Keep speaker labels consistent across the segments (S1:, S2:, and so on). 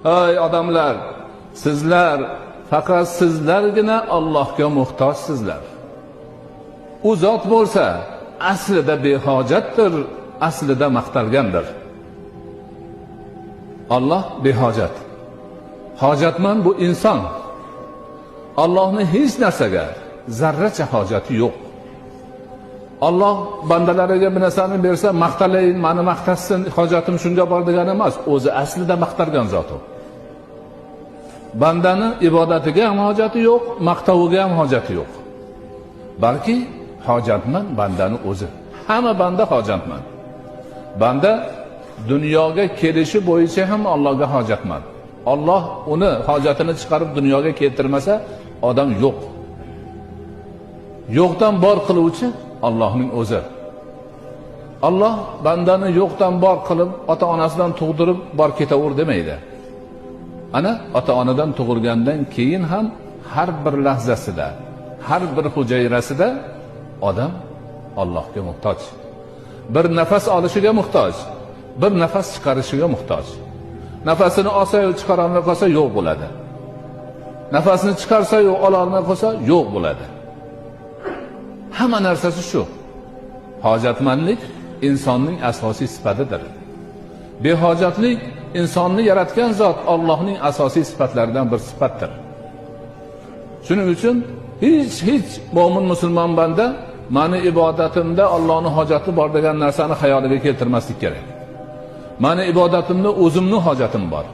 S1: Ey odamlar, sizlar faqat sizlargina Allohga muhtojsizlar. U zot bo'lsa aslida behojatdir, aslida maqtalgandir. Alloh behojat. Hojatmand bu inson. Allohning hech narsaga zarracha hojati yo'q. Alloh bandalariga bir narsani bersa, maqtalayin, meni maqtasin, hojatim shunga bor degani emas, o'zi aslida maqtalgan zot u. Bandani ibodatiga ham hojati yo'q, maqtaviga ham hojati yo'q. Balki hojatmand bandani o'zi. Hamma banda hojatmand. Banda dunyoga kelishi bo'yicha ham Allohga hojatmand. Alloh uni hojatini chiqarib dunyoga keltirmasa, odam yo'q. Yo'qdan bor qiluvchi Allohning o'zi. Alloh bandani yo'qdan bor qilib, ota-onasidan tug'dirib bor ketaver demaydi. Ana ota-onadan tug'ilgandan keyin ham har bir lahzasida, har bir hujayrasida odam Allohga muhtoj. Bir nafas olishiga muhtoj, bir nafas chiqarishiga muhtoj. Nafasini olsa-yu chiqara olmay qolsa yo'q bo'ladi. Nafasini chiqarsa-yu ola olmay qolsa yo'q bo'ladi. Hamma narsasi shu. Hojatmandlik insonning asosiy sifatidir. Behojatlik insonni yaratgan zot Allohning asosiy sifatlaridan bir sifatdir. Shuning uchun hech mo'min musulmon banda meni ibodatimda Allohning hojati bor degan narsani xayoliga keltirmaslik kerak. Meni ibodatimda o'zimning hojatim bor.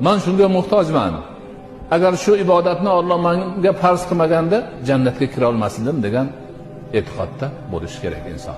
S1: Men shunga muhtojman. Agar shu ibodatni Alloh menga farz qilmaganda jannatga kira olmasdim degan e'tiqodda bo'lish kerak inson.